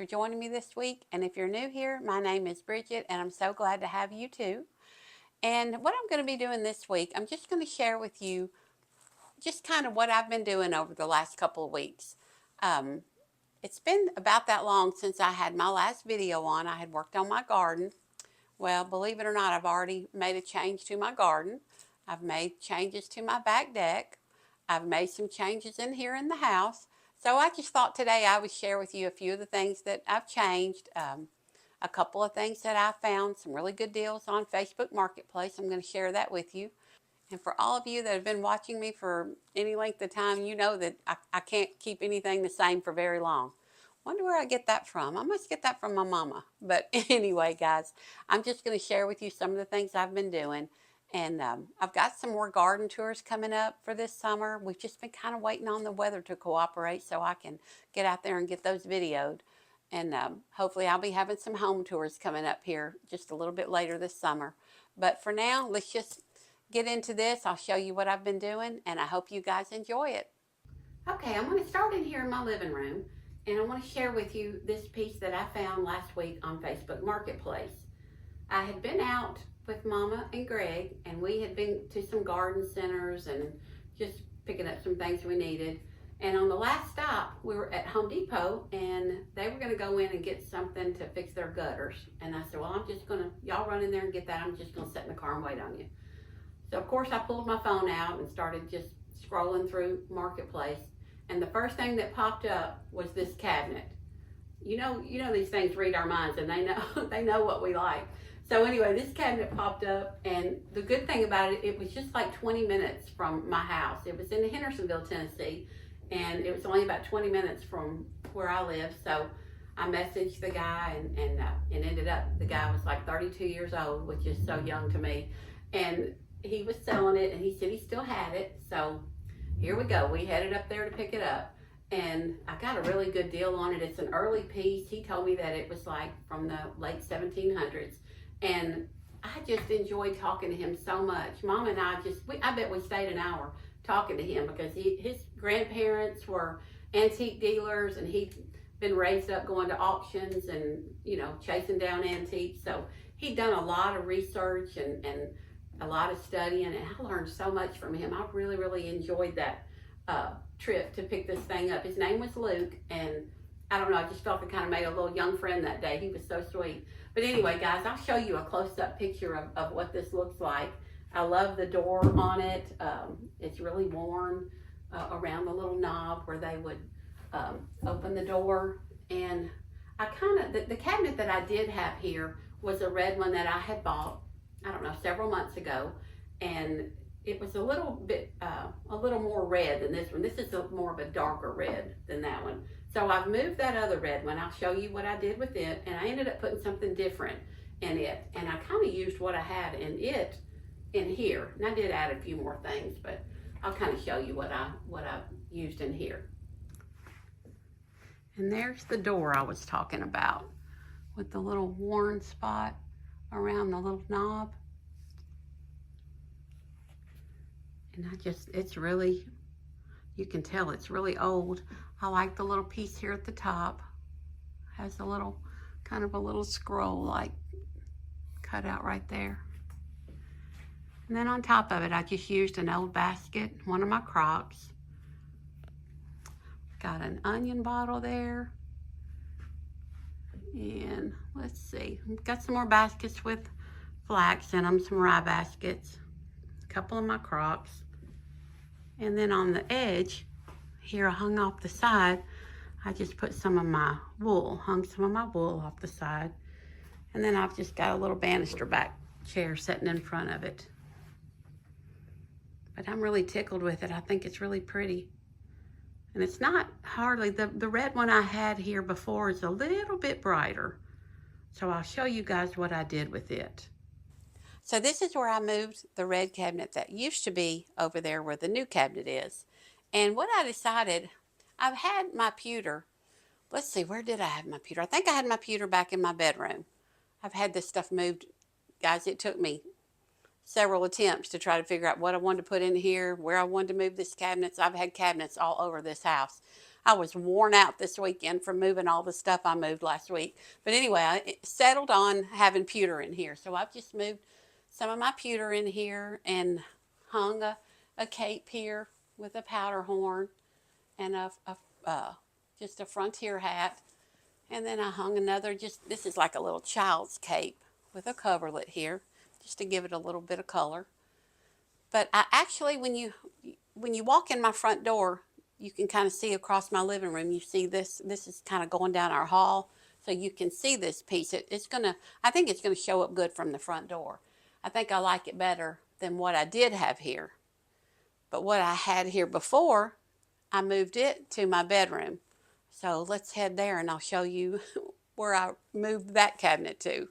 for joining me this week. And if you're new here, my name is Bridget, and I'm so glad to have you too. And what I'm going to be doing this week, I'm just going to share with you just kind of what I've been doing over the last couple of weeks. It's been about that long since I had my last video on. I had worked on my garden. Well, believe it or not, I've already made a change to my garden. I've made changes to my back deck. I've made some changes in here in the house. So I just thought today I would share with you a few of the things that I've changed, a couple of things that I found, some really good deals on Facebook Marketplace. I'm going to share that with you. And for all of you that have been watching me for any length of time, you know that I can't keep anything the same for very long. Wonder where I get that from. I must get that from my mama. But anyway, guys, I'm just going to share with you some of the things I've been doing. And I've got some more garden tours coming up for this summer. We've just been kind of waiting on the weather to cooperate so I can get out there and get those videoed. And hopefully I'll be having some home tours coming up here just a little bit later this summer. But for now, let's just get into this. I'll show you what I've been doing, and I hope you guys enjoy it. Okay, I'm going to start in here in my living room, and I want to share with you this piece that I found last week on Facebook Marketplace. I had been out with Mama and Greg, and we had been to some garden centers and just picking up some things we needed. And on the last stop, we were at Home Depot, and they were going to go in and get something to fix their gutters. And I said, well, I'm just going to, y'all run in there and get that. I'm just going to sit in the car and wait on you. So of course I pulled my phone out and started just scrolling through Marketplace. And the first thing that popped up was this cabinet. You know these things read our minds, and they know what we like. So anyway, this cabinet popped up, and the good thing about it, it was just like 20 minutes from my house. It was in Hendersonville, Tennessee, and it was only about 20 minutes from where I live. So I messaged the guy, and ended up, the guy was like 32 years old, which is so young to me. And he was selling it, and he said he still had it. So here we go. We headed up there to pick it up, and I got a really good deal on it. It's an early piece. He told me that it was like from the late 1700s, and I just enjoyed talking to him so much. Mom and I I bet we stayed an hour talking to him because his grandparents were antique dealers, and he'd been raised up going to auctions and chasing down antiques. So he'd done a lot of research and a lot of studying, and I learned so much from him. I really, really enjoyed that trip to pick this thing up. His name was Luke, and I don't know, I just felt I kind of made a little young friend that day. He was so sweet. But anyway, guys, I'll show you a close-up picture of what this looks like. I love the door on it. It's really worn around the little knob where they would open the door. And I the cabinet that I did have here was a red one that I had bought, I don't know, several months ago, and it was a little more red than this one. This is more of a darker red than that one. So I've moved that other red one. I'll show you what I did with it, and I ended up putting something different in it, and I kind of used what I had in it in here, and I did add a few more things, but I'll kind of show you what I used in here. And there's the door I was talking about with the little worn spot around the little knob. And it's really, you can tell it's really old. I like the little piece here at the top. Has a little, kind of a little scroll like cut out right there. And then on top of it, I just used an old basket, one of my Crocs. Got an onion bottle there. And let's see, got some more baskets with flax in them, some rye baskets, a couple of my Crocs. And then on the edge, here I hung off the side, I just put some of my wool, hung some of my wool off the side. And then I've just got a little banister back chair sitting in front of it. But I'm really tickled with it. I think it's really pretty. And it's not hardly, the red one I had here before is a little bit brighter. So I'll show you guys what I did with it. So this is where I moved the red cabinet that used to be over there where the new cabinet is. And what I decided, I've had my pewter. Let's see, where did I have my pewter? I think I had my pewter back in my bedroom. I've had this stuff moved. Guys, it took me several attempts to try to figure out what I wanted to put in here, where I wanted to move this cabinet. So I've had cabinets all over this house. I was worn out this weekend from moving all the stuff I moved last week. But anyway, I settled on having pewter in here. So I've just moved some of my pewter in here and hung a cape here with a powder horn and just a frontier hat. And then I hung another, just this is like a little child's cape with a coverlet here, just to give it a little bit of color. But I actually, when you walk in my front door, you can kind of see across my living room. You see this. This is kind of going down our hall, so you can see this piece. It's gonna. I think it's gonna show up good from the front door. I think I like it better than what I did have here. But what I had here before, I moved it to my bedroom. So let's head there and I'll show you where I moved that cabinet to.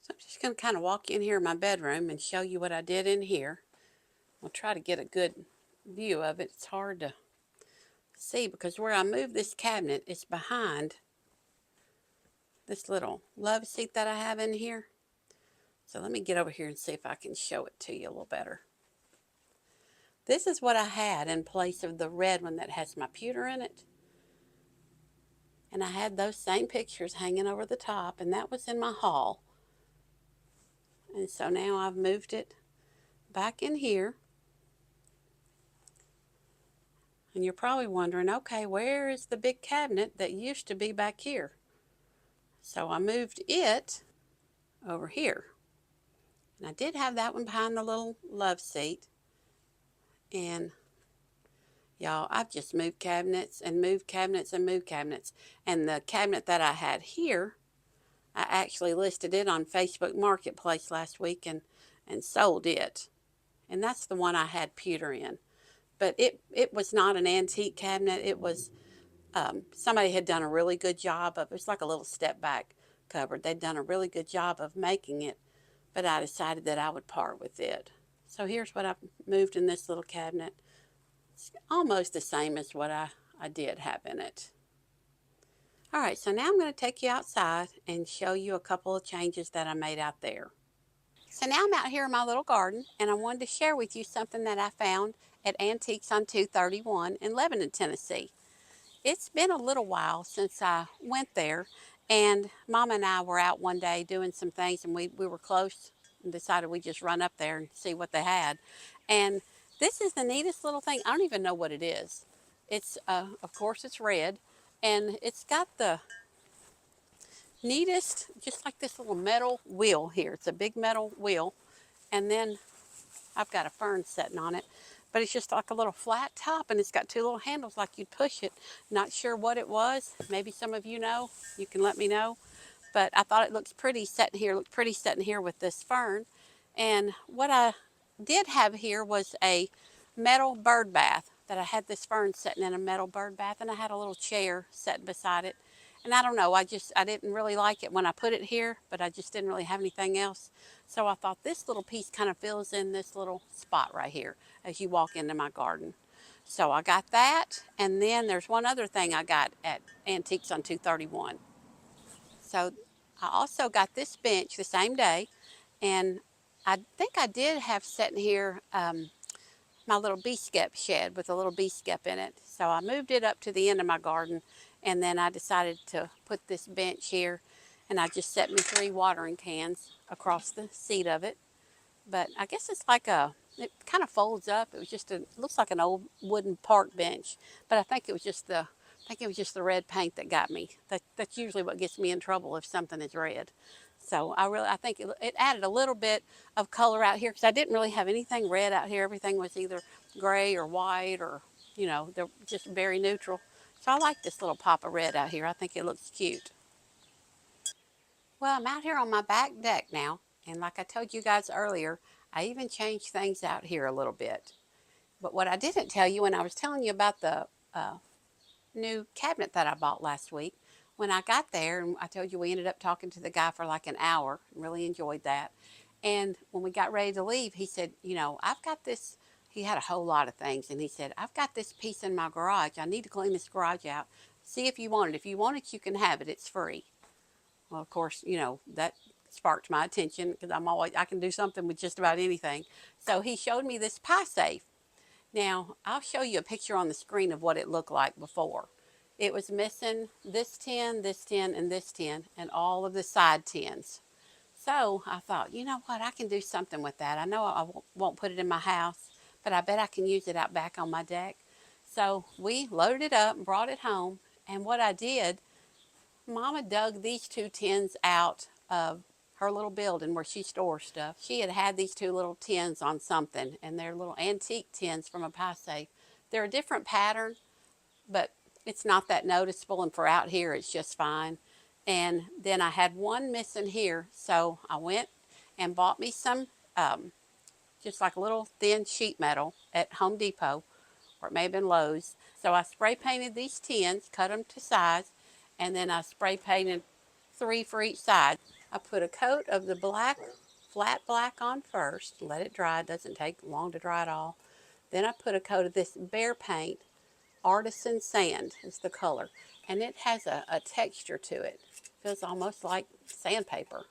So I'm just going to kind of walk in here in my bedroom and show you what I did in here. I'll try to get a good view of it. It's hard to see because where I moved this cabinet is behind this little love seat that I have in here. So let me get over here and see if I can show it to you a little better. This is what I had in place of the red one that has my pewter in it. And I had those same pictures hanging over the top, and that was in my hall. And so now I've moved it back in here. And you're probably wondering, okay, where is the big cabinet that used to be back here? So I moved it over here. And I did have that one behind the little love seat. And y'all, I've just moved cabinets and moved cabinets and moved cabinets. And the cabinet that I had here, I actually listed it on Facebook Marketplace last week and sold it. And that's the one I had pewter in. But it was not an antique cabinet. It was, somebody had done a really good job of, it was like a little step back cupboard. They'd done a really good job of making it, but I decided that I would part with it. So here's what I've moved in this little cabinet. It's almost the same as what I did have in it. All right, so now I'm going to take you outside and show you a couple of changes that I made out there. So now I'm out here in my little garden, and I wanted to share with you something that I found at Antiques on 231 in Lebanon, Tennessee. It's been a little while since I went there, and Mom and I were out one day doing some things, and we were close and decided we'd just run up there and see what they had. And this is the neatest little thing. I don't even know what it is. It's, of course, it's red, and it's got the neatest, just like this little metal wheel here. It's a big metal wheel, and then I've got a fern setting on it, but it's just like a little flat top, and it's got two little handles like you'd push it. Not sure what it was. Maybe some of you know. You can let me know. But I thought it looks pretty setting here. Looked pretty setting here with this fern. And what I did have here was a metal bird bath that I had this fern sitting in a metal bird bath, and I had a little chair sitting beside it. And I don't know, I didn't really like it when I put it here, but I just didn't really have anything else. So I thought this little piece kind of fills in this little spot right here as you walk into my garden. So I got that, and then there's one other thing I got at Antiques on 231. So I also got this bench the same day, and I think I did have sitting here my little bee skep shed with a little bee skep in it. So I moved it up to the end of my garden, and then I decided to put this bench here, and I just set me 3 watering cans across the seat of it. But I guess it's like it kind of folds up. It was just looks like an old wooden park bench, but I think it was just the red paint that got me. That's usually what gets me in trouble if something is red. So I think it added a little bit of color out here because I didn't really have anything red out here. Everything was either gray or white or, they're just very neutral. So I like this little pop of red out here. I think it looks cute. Well, I'm out here on my back deck now. And like I told you guys earlier, I even changed things out here a little bit. But what I didn't tell you when I was telling you about the new cabinet that I bought last week, when I got there, and I told you we ended up talking to the guy for like an hour, really enjoyed that. And when we got ready to leave, he said, I've got this. He had a whole lot of things, and he said, I've got this piece in my garage. I need to clean this garage out. See if you want it. If you want it, you can have it. It's free. Well, of course, that sparked my attention because I can do something with just about anything. So he showed me this pie safe. Now, I'll show you a picture on the screen of what it looked like before. It was missing this tin, and this tin, and all of the side tins. So I thought, you know what, I can do something with that. I know I won't put it in my house, but I bet I can use it out back on my deck. So we loaded it up and brought it home. And what I did, Mama dug these two tins out of her little building where she stores stuff. She had had these two little tins on something, and they're little antique tins from a pie safe. They're a different pattern, but it's not that noticeable, and for out here it's just fine. And then I had one missing here, so I went and bought me some just like a little thin sheet metal at Home Depot, or it may have been Lowe's. So I spray painted these tins, cut them to size, and then I spray painted 3 for each side. I put a coat of the black, flat black on first, let it dry. It doesn't take long to dry at all. Then I put a coat of this bear paint. Artisan Sand is the color, and it has a texture to it. It feels almost like sandpaper.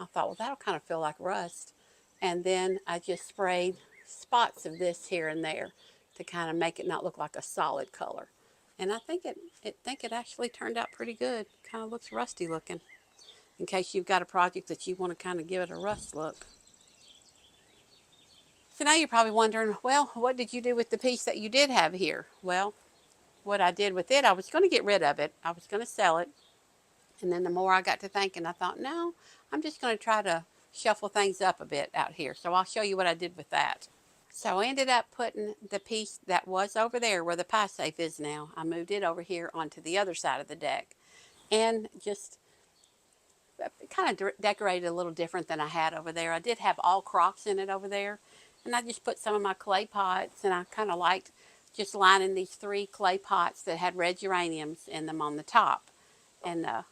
I thought, well, that'll kind of feel like rust. And then I just sprayed spots of this here and there to kind of make it not look like a solid color. And I think it actually turned out pretty good. Kind of looks rusty looking, in case you've got a project that you want to kind of give it a rust look. So now you're probably wondering, well, what did you do with the piece that you did have here? Well, what I did with it, I was going to get rid of it. I was going to sell it. And then the more I got to thinking, I thought, no, I'm just going to try to shuffle things up a bit out here. So I'll show you what I did with that. So I ended up putting the piece that was over there where the pie safe is now. I moved it over here onto the other side of the deck, and just kind of decorated a little different than I had over there. I did have all crocks in it over there, and I just put some of my clay pots, and I kind of liked just lining these 3 clay pots that had red geraniums in them on the top. And I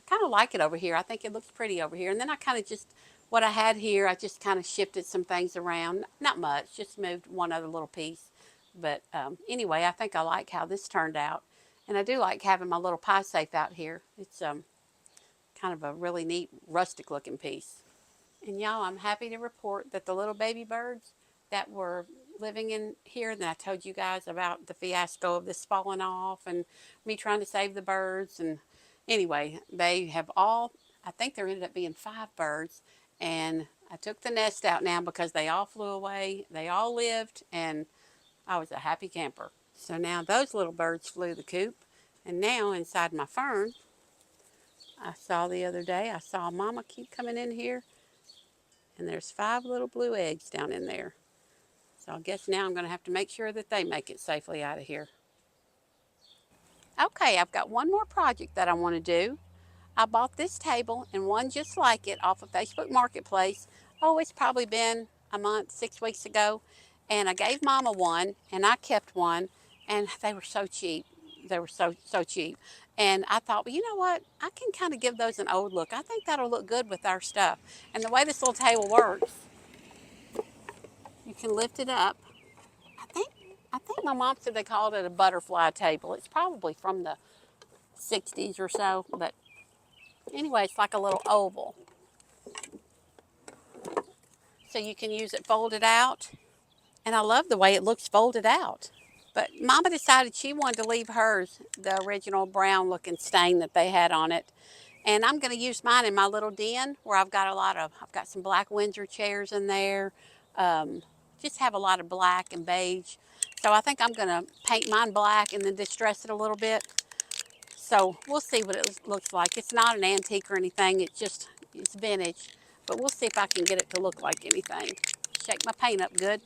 kind of like it over here. I think it looks pretty over here. And then I kind of just, what I had here, I just kind of shifted some things around. Not much, just moved one other little piece. But anyway, I think I like how this turned out. And I do like having my little pie safe out here. It's kind of a really neat rustic looking piece. And y'all, I'm happy to report that the little baby birds that were living in here, that I told you guys about the fiasco of this falling off and me trying to save the birds. And anyway, they have all, I think there ended up being 5 birds. And I took the nest out now because they all flew away. They all lived, and I was a happy camper. So now those little birds flew the coop. And now inside my fern, I saw the other day, I saw Mama keep coming in here, and there's 5 little blue eggs down in there. So I guess now I'm going to have to make sure that they make it safely out of here. Okay, I've got one more project that I want to do. I bought this table and one just like it off of Facebook Marketplace. Oh, it's probably been a month, 6 weeks ago. And I gave Mama one, and I kept one, and they were so cheap. They were so cheap. And I thought, well, you know what? I can kind of give those an old look. I think that'll look good with our stuff. And the way this little table works, you can lift it up. I think I think my mom said they called it a butterfly table. It's probably from the 60s or so, but anyway, it's like a little oval. So you can use it folded out, and I love the way it looks folded out. But Mama decided she wanted to leave hers the original brown looking stain that they had on it. And I'm going to use mine in my little den where I've got some black Windsor chairs in there. Just have a lot of black and beige. So I think I'm going to paint mine black and then distress it a little bit. So we'll see what it looks like. It's not an antique or anything. It's vintage. But we'll see if I can get it to look like anything. Shake my paint up good.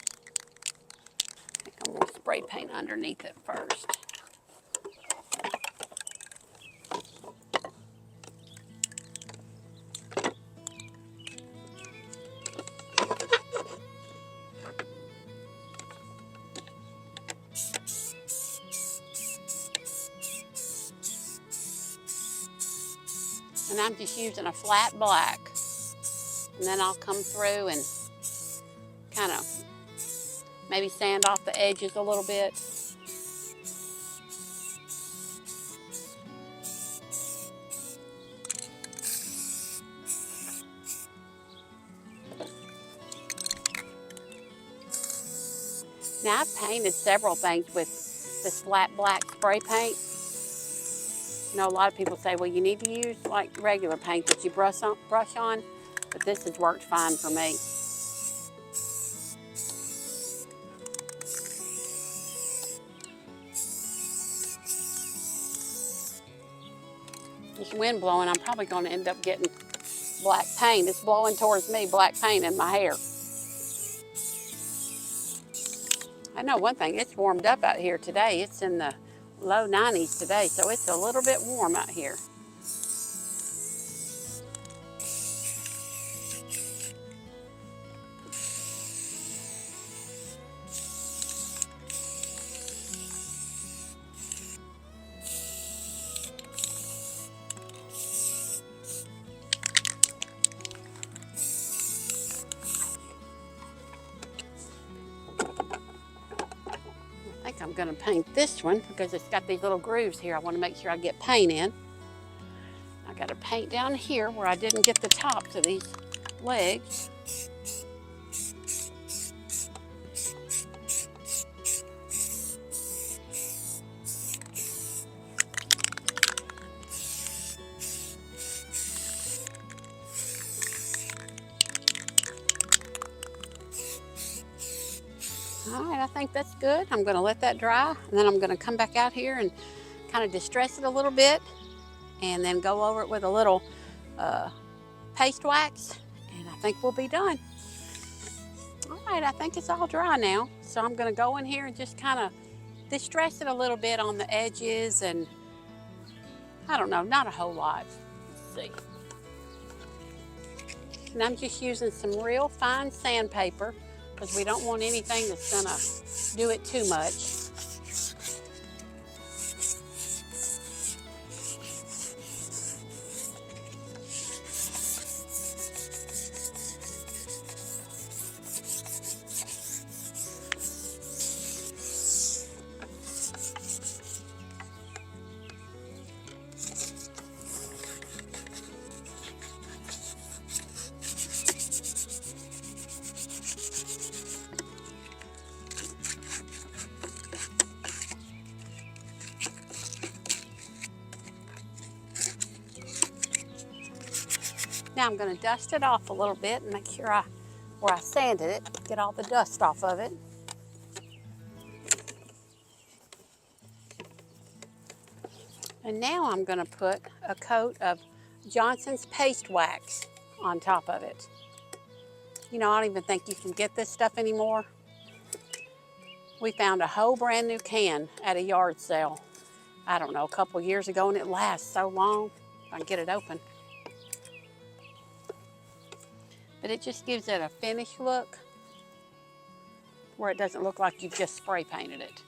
I think I'm going to spray paint underneath it first. And I'm just using a flat black. And then I'll come through and kind of maybe sand off the edges a little bit. Now I've painted several things with this flat black spray paint. You know, a lot of people say, well, you need to use like regular paint that you brush on, but this has worked fine for me. This wind blowing, I'm probably going to end up getting black paint. It's blowing towards me, black paint in my hair. I know one thing, it's warmed up out here today. It's in the low 90s today, so it's a little bit warm out here. I think I'm going to paint this one because it's got these little grooves here. I want to make sure I get paint in. I got to paint down here where I didn't get the tops of these legs. All right, I think that's good. I'm going to let that dry, and then I'm going to come back out here and kind of distress it a little bit, and then go over it with a little paste wax, and I think we'll be done. All right, I think it's all dry now, so I'm going to go in here and just kind of distress it a little bit on the edges, and I don't know, not a whole lot. Let's see. And I'm just using some real fine sandpaper because we don't want anything that's going to do it too much. Now I'm going to dust it off a little bit and make sure where I sanded it, get all the dust off of it. And now I'm going to put a coat of Johnson's paste wax on top of it. You know, I don't even think you can get this stuff anymore. We found a whole brand new can at a yard sale, I don't know, a couple years ago, and it lasts so long. If I can get it open. But it just gives it a finished look where it doesn't look like you've just spray painted it.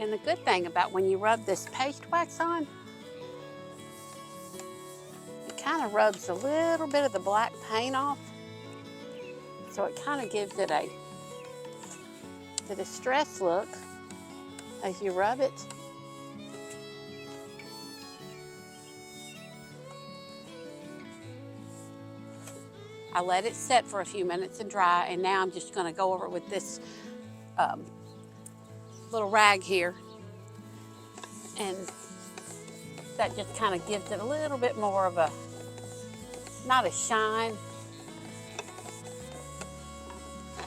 And the good thing about when you rub this paste wax on, it kind of rubs a little bit of the black paint off. So it kind of gives it the distressed look as you rub it. I let it set for a few minutes and dry, and now I'm just going to go over it with this little rag here, and that just kind of gives it a little bit more of a, not a shine,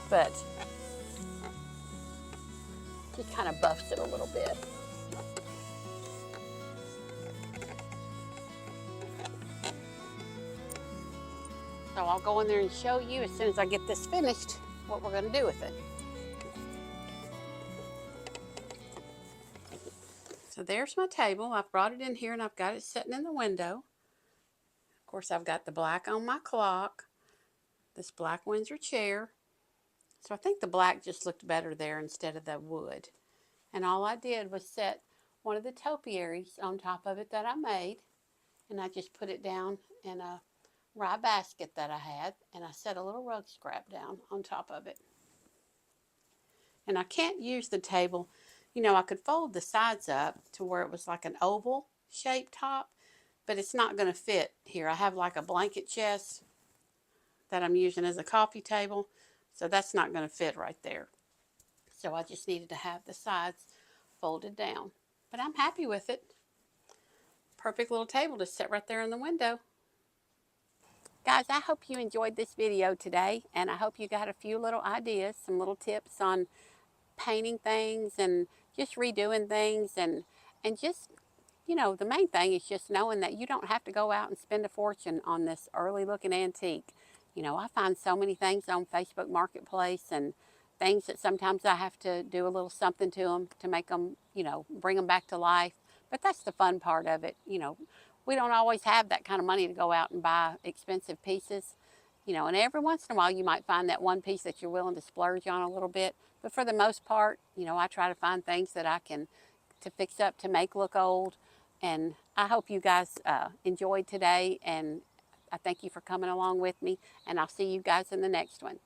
but just kind of buffs it a little bit. So I'll go in there and show you as soon as I get this finished what we're going to do with it. So there's my table. I've brought it in here and I've got it sitting in the window. Of course, I've got the black on my clock, this black Windsor chair. So I think the black just looked better there instead of the wood. And all I did was set one of the topiaries on top of it that I made, and I just put it down in a rye basket that I had, and I set a little rug scrap down on top of it. And I can't use the table. You know, I could fold the sides up to where it was like an oval shaped top, but it's not going to fit here. I have like a blanket chest that I'm using as a coffee table, so that's not going to fit right there. So I just needed to have the sides folded down. But I'm happy with it. Perfect little table to sit right there in the window. Guys, I hope you enjoyed this video today, and I hope you got a few little ideas, some little tips on painting things and just redoing things, and just, you know, the main thing is just knowing that you don't have to go out and spend a fortune on this early looking antique. You know, I find so many things on Facebook Marketplace and things that sometimes I have to do a little something to them to make them, you know, bring them back to life. But that's the fun part of it. You know, we don't always have that kind of money to go out and buy expensive pieces. You know, and every once in a while you might find that one piece that you're willing to splurge on a little bit. But for the most part, you know, I try to find things that I can to fix up to make look old. And I hope you guys enjoyed today, and I thank you for coming along with me, and I'll see you guys in the next one.